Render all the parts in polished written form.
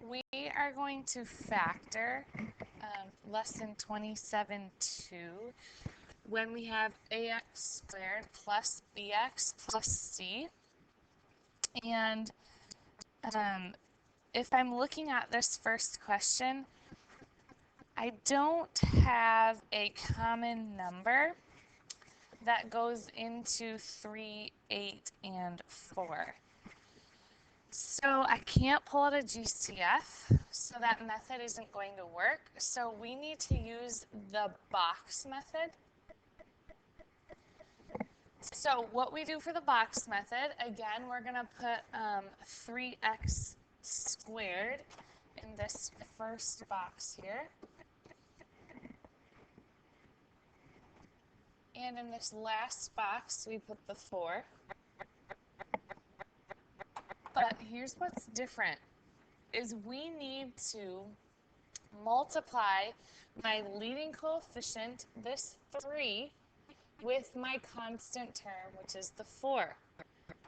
We are going to factor lesson 27-2 when we have ax squared plus bx plus c. And if I'm looking at this first question, I don't have a common number that goes into 3, 8, and 4. So I can't pull out a GCF, so that method isn't going to work. So we need to use the box method. So what we do for the box method, again, we're going to put 3x squared in this first box here. And in this last box, we put the 4. But here's what's different, is we need to multiply my leading coefficient, this 3, with my constant term, which is the 4.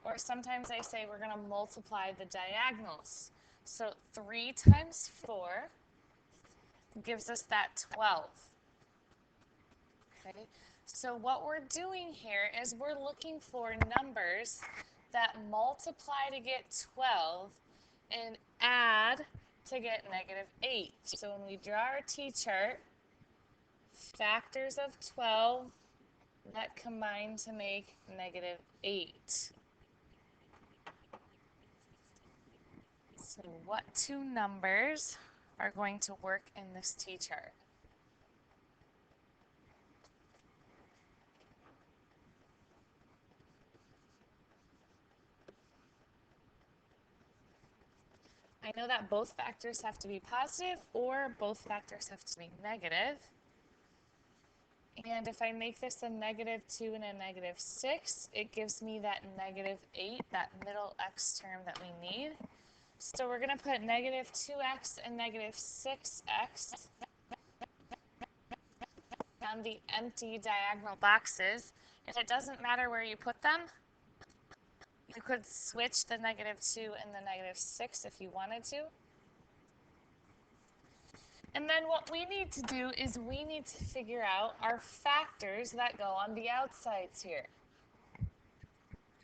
Or sometimes I say we're going to multiply the diagonals. So 3 times 4 gives us that 12. Okay? So what we're doing here is we're looking for numbers that multiply to get 12 and add to get -8. So when we draw our t-chart, factors of 12 that combine to make -8. So what two numbers are going to work in this t-chart? I know that both factors have to be positive or both factors have to be negative. And if I make this a -2 and a -6, it gives me that -8, that middle x term that we need. So we're going to put -2x and -6x on the empty diagonal boxes. And it doesn't matter where you put them. You could switch the -2 and the -6 if you wanted to. And then what we need to do is we need to figure out our factors that go on the outsides here.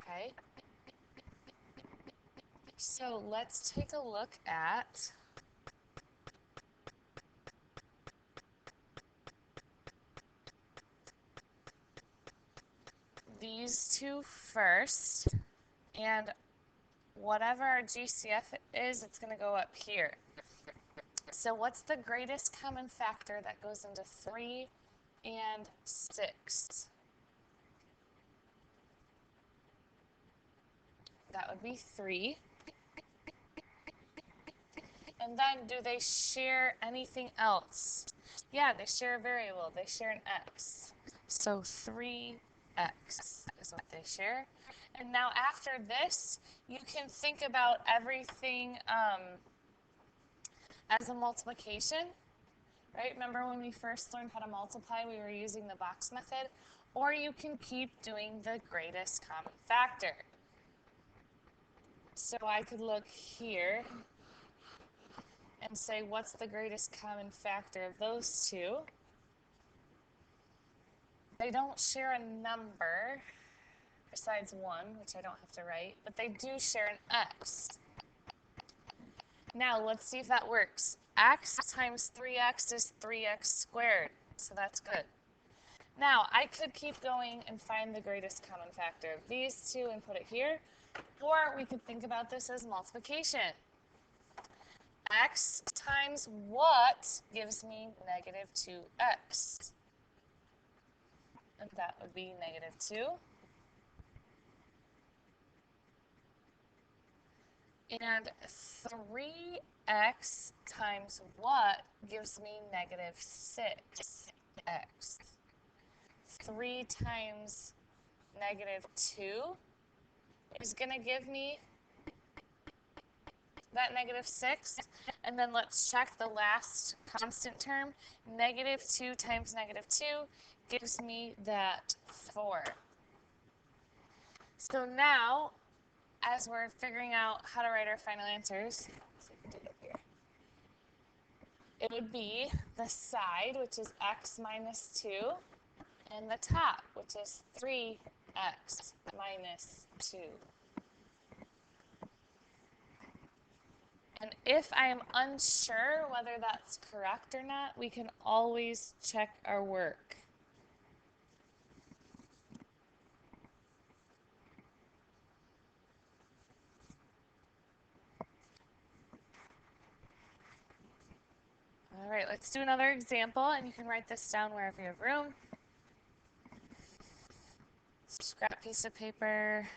Okay? So let's take a look at these two first. And whatever our GCF is, it's going to go up here. So what's the greatest common factor that goes into 3 and 6? That would be 3. And then do they share anything else? Yeah, they share a variable. They share an x. So 3x is what they share. And now after this, you can think about everything as a multiplication, right? Remember when we first learned how to multiply, we were using the box method? Or you can keep doing the greatest common factor. So I could look here and say, what's the greatest common factor of those two? They don't share a number besides 1, which I don't have to write, but they do share an x. Now let's see if that works. X times 3x is 3x squared, so that's good. Now I could keep going and find the greatest common factor of these two and put it here, or we could think about this as multiplication. X times what gives me -2x? And that would be -2. And 3x times what gives me -6x? 3 times -2 is going to give me that -6. And then let's check the last constant term. -2 times -2 gives me that 4. So now, as we're figuring out how to write our final answers, it would be the side, which is x minus 2, and the top, which is 3x minus 2. And if I am unsure whether that's correct or not, we can always check our work. All right, let's do another example, and you can write this down wherever you have room. Scrap piece of paper,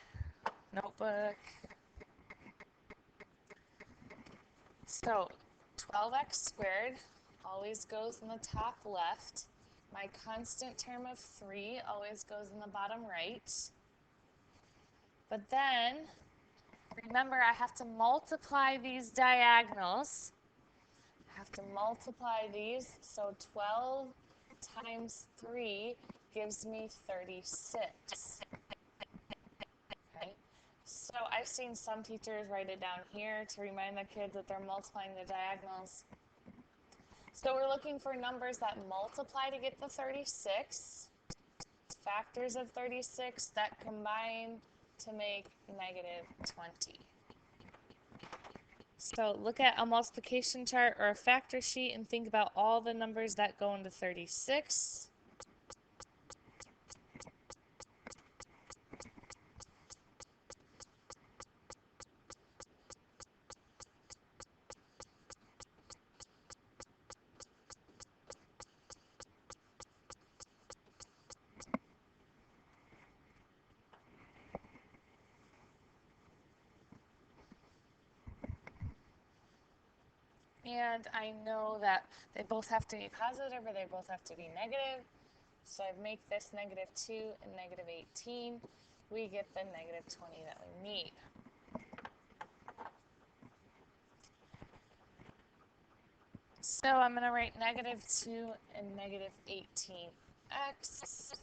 notebook. So 12x squared always goes in the top left. My constant term of 3 always goes in the bottom right. But then, remember, I have to multiply these diagonals. I have to multiply these, so 12 times 3 gives me 36. Okay, so I've seen some teachers write it down here to remind the kids that they're multiplying the diagonals. So we're looking for numbers that multiply to get the 36, factors of 36 that combine to make negative 20. So look at a multiplication chart or a factor sheet and think about all the numbers that go into 36. And I know that they both have to be positive or they both have to be negative. So I make this negative 2 and negative 18. We get the negative 20 that we need. So I'm going to write negative 2 and negative 18x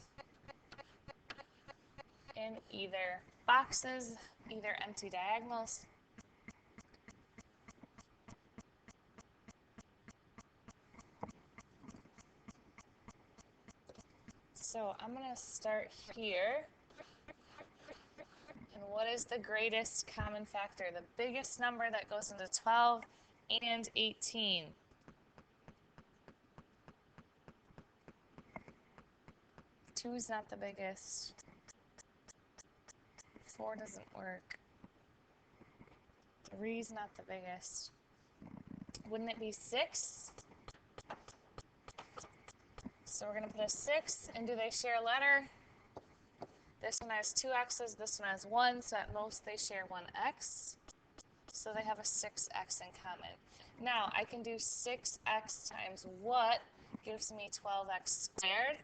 in either boxes, either empty diagonals. So I'm going to start here. And what is the greatest common factor? The biggest number that goes into 12 and 18. Two is not the biggest. 4 doesn't work. 3 is not the biggest. Wouldn't it be 6? So we're going to put a 6, and do they share a letter? This one has 2 x's, this one has 1, so at most they share 1 x. So they have a 6x in common. Now I can do 6x times what gives me 12x squared?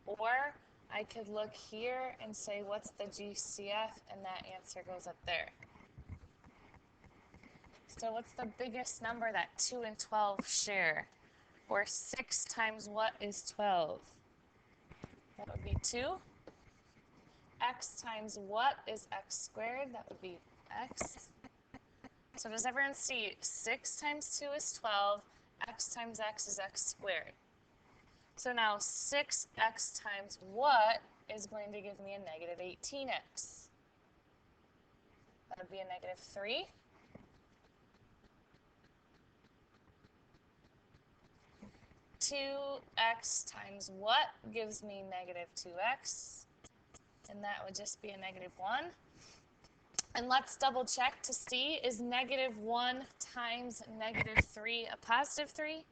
Or I could look here and say what's the GCF, and that answer goes up there. So what's the biggest number that 2 and 12 share? Or 6 times what is 12? That would be 2. X times what is x squared? That would be x. So does everyone see 6 times 2 is 12, x times x is x squared. So now 6x times what is going to give me a negative 18x? That would be a negative 3. Two x times what gives me negative 2x? And that would just be a negative 1. And let's double check to see, is negative 1 times negative 3 a positive 3?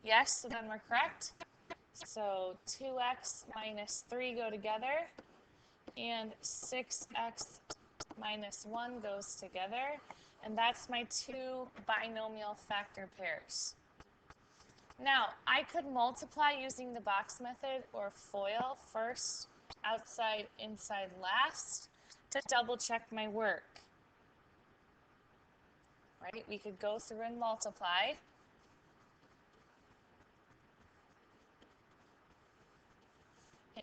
Yes, so then we're correct. So 2x minus 3 go together, and 6x minus 1 goes together, and that's my 2 binomial factor pairs. Now, I could multiply using the box method or FOIL, first, outside, inside, last, to double check my work. Right? We could go through and multiply.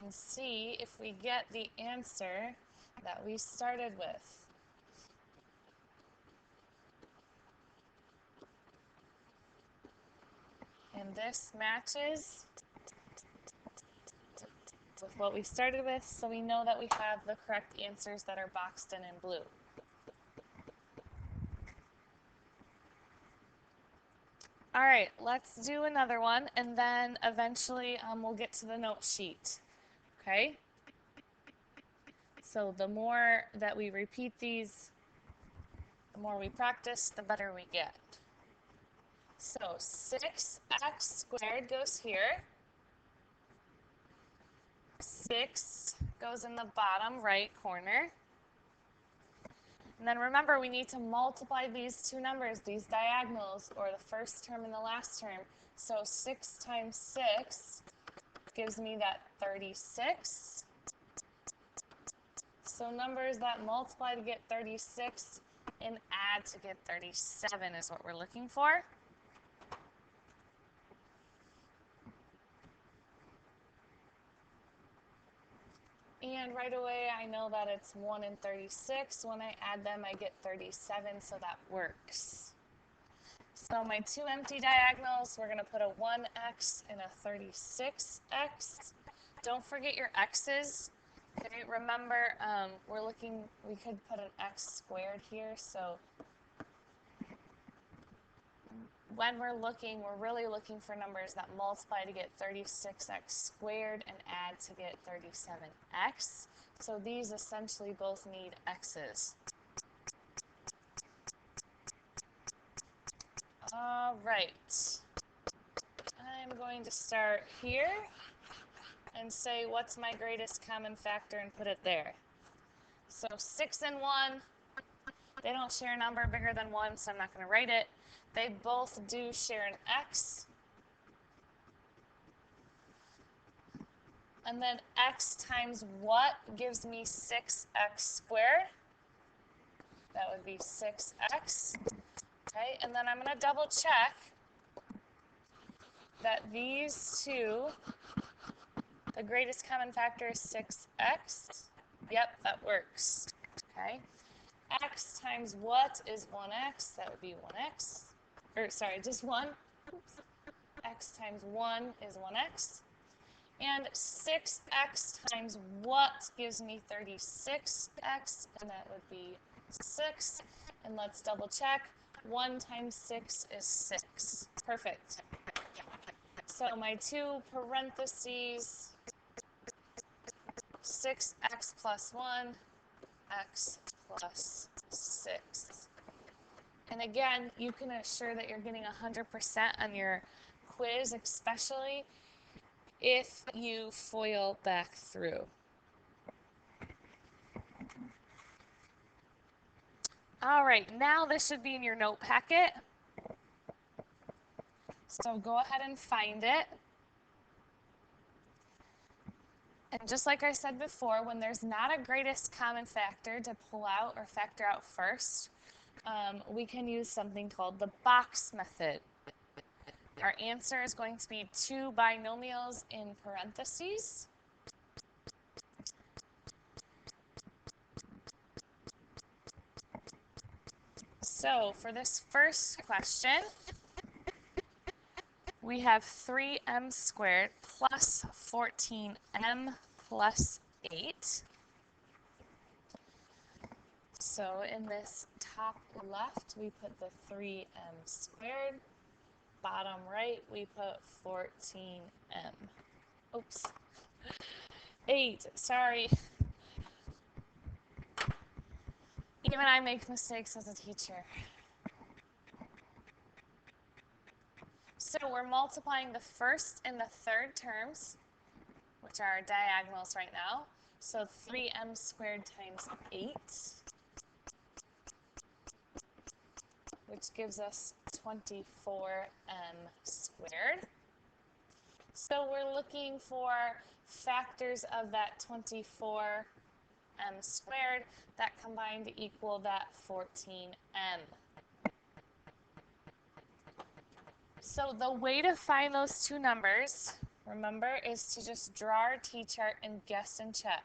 And see if we get the answer that we started with. And this matches with what we started with, so we know that we have the correct answers that are boxed in blue. All right, let's do another one, and then eventually we'll get to the note sheet, okay? So the more that we repeat these, the more we practice, the better we get. So 6x squared goes here. 6 goes in the bottom right corner. And then remember, we need to multiply these two numbers, these diagonals, or the first term and the last term. So 6 times 6 gives me that 36. So numbers that multiply to get 36 and add to get 37 is what we're looking for. And right away, I know that it's 1 and 36. When I add them, I get 37, so that works. So my two empty diagonals, we're going to put a 1x and a 36x. Don't forget your x's. Okay, remember, we could put an x squared here, so when we're really looking for numbers that multiply to get 36x squared and add to get 37x. So these essentially both need x's. All right. I'm going to start here and say what's my greatest common factor and put it there. So 6 and 1, they don't share a number bigger than 1, so I'm not going to write it. They both do share an x. And then x times what gives me 6x squared? That would be 6x. Okay, and then I'm going to double check that these two, the greatest common factor is 6x. Yep, that works. Okay. X times what is 1x? That would be 1x. Or sorry, just 1. Oops. X times 1 is 1x. And 6x times what gives me 36x? And that would be 6. And let's double check. 1 times 6 is 6. Perfect. So my two parentheses, 6x plus 1, x plus 6. And again, you can assure that you're getting 100% on your quiz, especially if you FOIL back through. All right, now this should be in your note packet. So go ahead and find it. And just like I said before, when there's not a greatest common factor to pull out or factor out first, we can use something called the box method. Our answer is going to be two binomials in parentheses. So for this first question, we have 3m squared plus 14m plus 8. So in this top left, we put the 3m squared. Bottom right, we put 14m. Oops. 8, sorry. Even I make mistakes as a teacher. So we're multiplying the first and the third terms, which are our diagonals right now. So 3m squared times 8, which gives us 24m squared. So we're looking for factors of that 24m squared that combine to equal that 14m. So the way to find those two numbers, remember, is to just draw our t-chart and guess and check.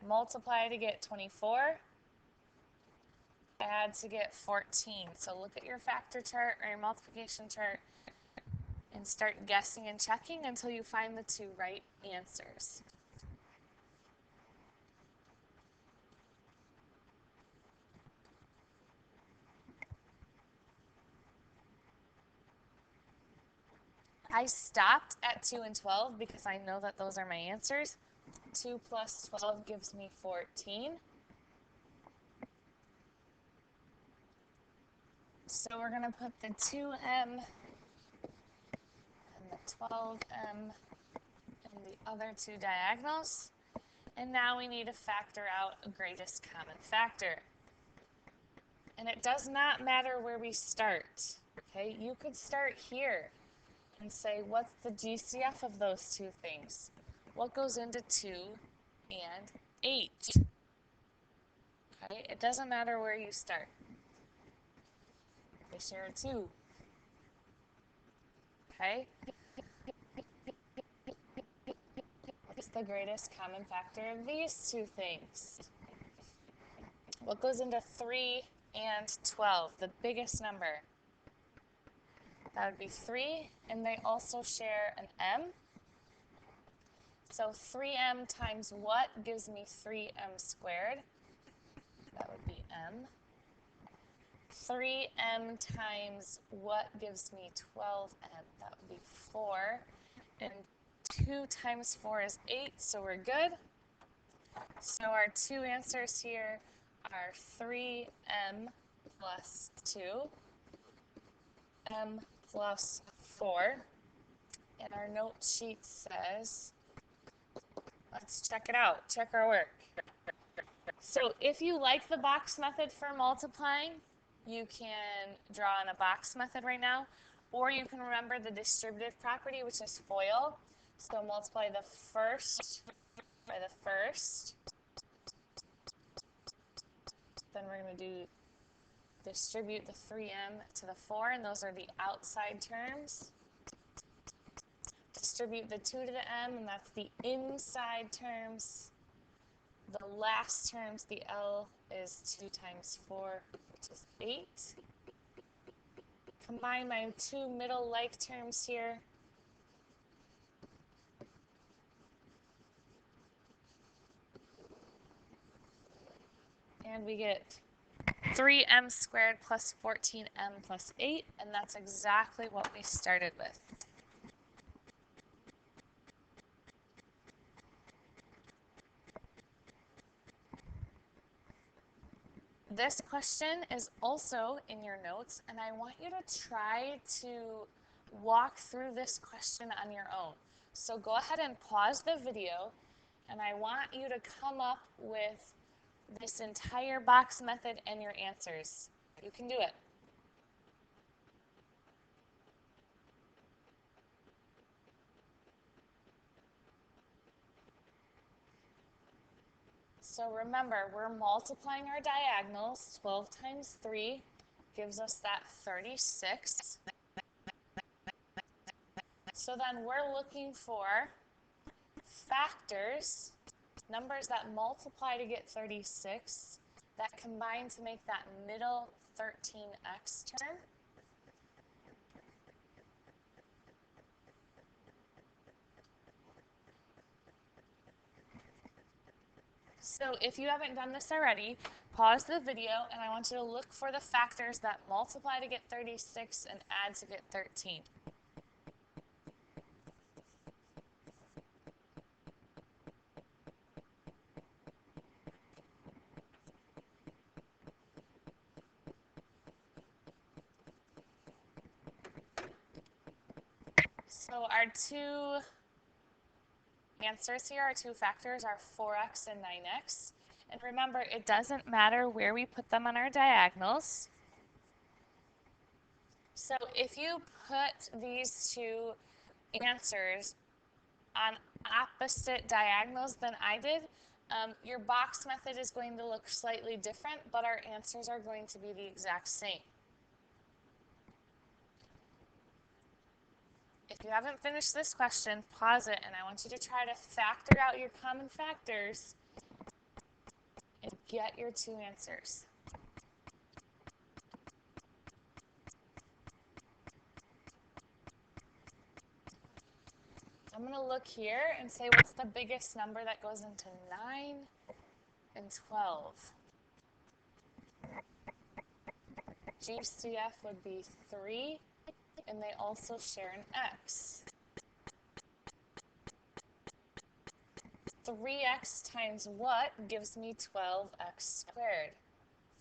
Multiply to get 24, add to get 14. So look at your factor chart or your multiplication chart and start guessing and checking until you find the two right answers. I stopped at 2 and 12 because I know that those are my answers. 2 plus 12 gives me 14. So we're going to put the 2m and the 12m in the other two diagonals. And now we need to factor out a greatest common factor. And it does not matter where we start. Okay, you could start here and say, what's the GCF of those two things? What goes into 2 and 8? Okay, it doesn't matter where you start. They share 2. Okay? What's the greatest common factor of these two things? What goes into 3 and 12, the biggest number? That would be 3, and they also share an m. So 3m times what gives me 3m squared? That would be m. 3m times what gives me 12m? That would be 4. And 2 times 4 is 8, so we're good. So our two answers here are 3m plus 2, m plus 4. And our note sheet says, let's check it out, check our work. So if you like the box method for multiplying, you can draw in a box method right now, or you can remember the distributive property, which is FOIL. So multiply the first by the first. Then we're going to do distribute the 3m to the 4, and those are the outside terms. Distribute the 2 to the m, and that's the inside terms. The last terms, the L is 2 times 4, which is 8. Combine my two middle like terms here. And we get 3m squared plus 14m plus 8, and that's exactly what we started with. This question is also in your notes, and I want you to try to walk through this question on your own. So go ahead and pause the video, and I want you to come up with this entire box method and your answers. You can do it. So remember, we're multiplying our diagonals. 12 times 3 gives us that 36. So then we're looking for factors, numbers that multiply to get 36, that combine to make that middle 13x term. So if you haven't done this already, pause the video, and I want you to look for the factors that multiply to get 36 and add to get 13. So our two answers here, our two factors, are 4x and 9x. And remember, it doesn't matter where we put them on our diagonals. So if you put these two answers on opposite diagonals than I did, your box method is going to look slightly different, but our answers are going to be the exact same. If you haven't finished this question, pause it, and I want you to try to factor out your common factors and get your two answers. I'm going to look here and say what's the biggest number that goes into 9 and 12? GCF would be 3, and they also share an x. 3x times what gives me 12x squared?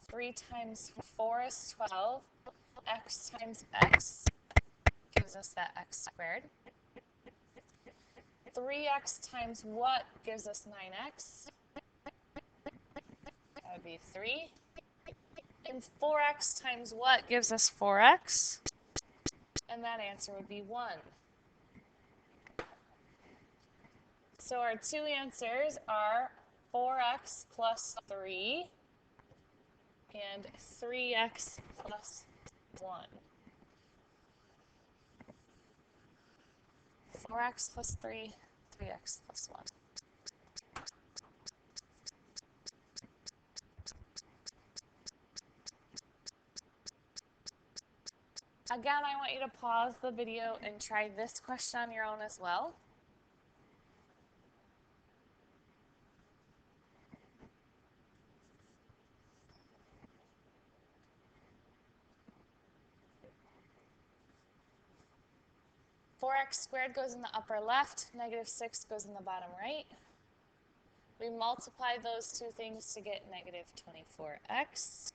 3 times 4 is 12. X times x gives us that x squared. 3x times what gives us 9x? That would be 3. And 4x times what gives us 4x? And that answer would be 1. So our two answers are 4x plus 3 and 3x plus 1. 4x plus 3, 3x plus 1. Again, I want you to pause the video and try this question on your own as well. Four x squared goes in the upper left, negative 6 goes in the bottom right. We multiply those two things to get negative 24x.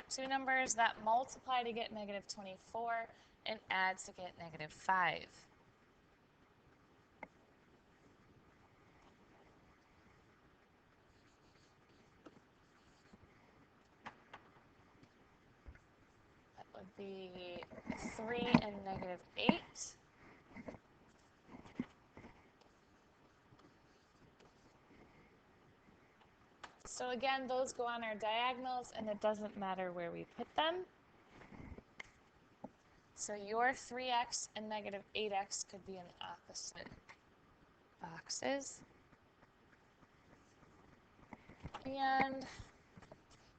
Two numbers that multiply to get negative 24 and add to get negative 5. That would be 3 and negative 8. So again, those go on our diagonals, and it doesn't matter where we put them. So your 3x and negative 8x could be in opposite boxes. And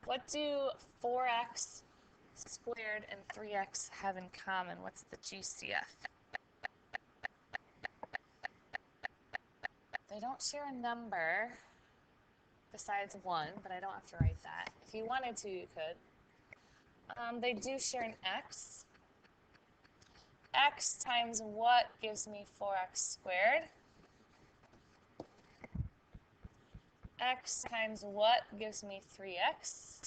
what do 4x squared and 3x have in common? What's the GCF? They don't share a number besides 1, but I don't have to write that. If you wanted to, you could. They do share an x. X times what gives me 4x squared? X times what gives me 3x?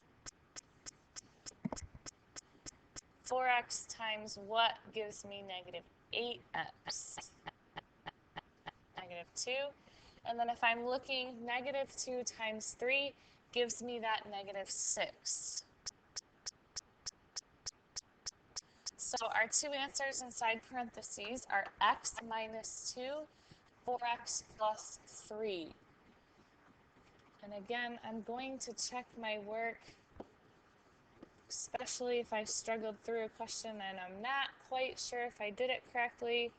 4x times what gives me negative 8x? Negative 2. And then if I'm looking, negative 2 times 3 gives me that negative 6. So our two answers inside parentheses are x minus 2, 4x plus 3. And again, I'm going to check my work, especially if I struggled through a question and I'm not quite sure if I did it correctly.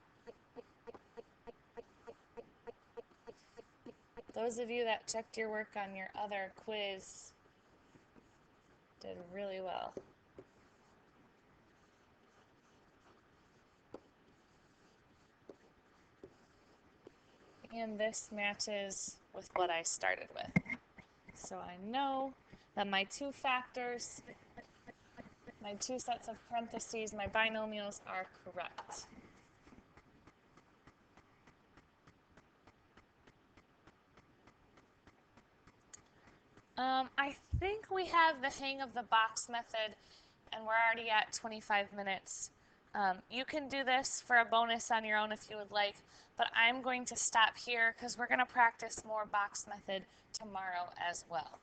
Those of you that checked your work on your other quiz did really well. And this matches with what I started with. So I know that my two factors, my two sets of parentheses, my binomials are correct. I think we have the hang of the box method, and we're already at 25 minutes. You can do this for a bonus on your own if you would like, but I'm going to stop here because we're going to practice more box method tomorrow as well.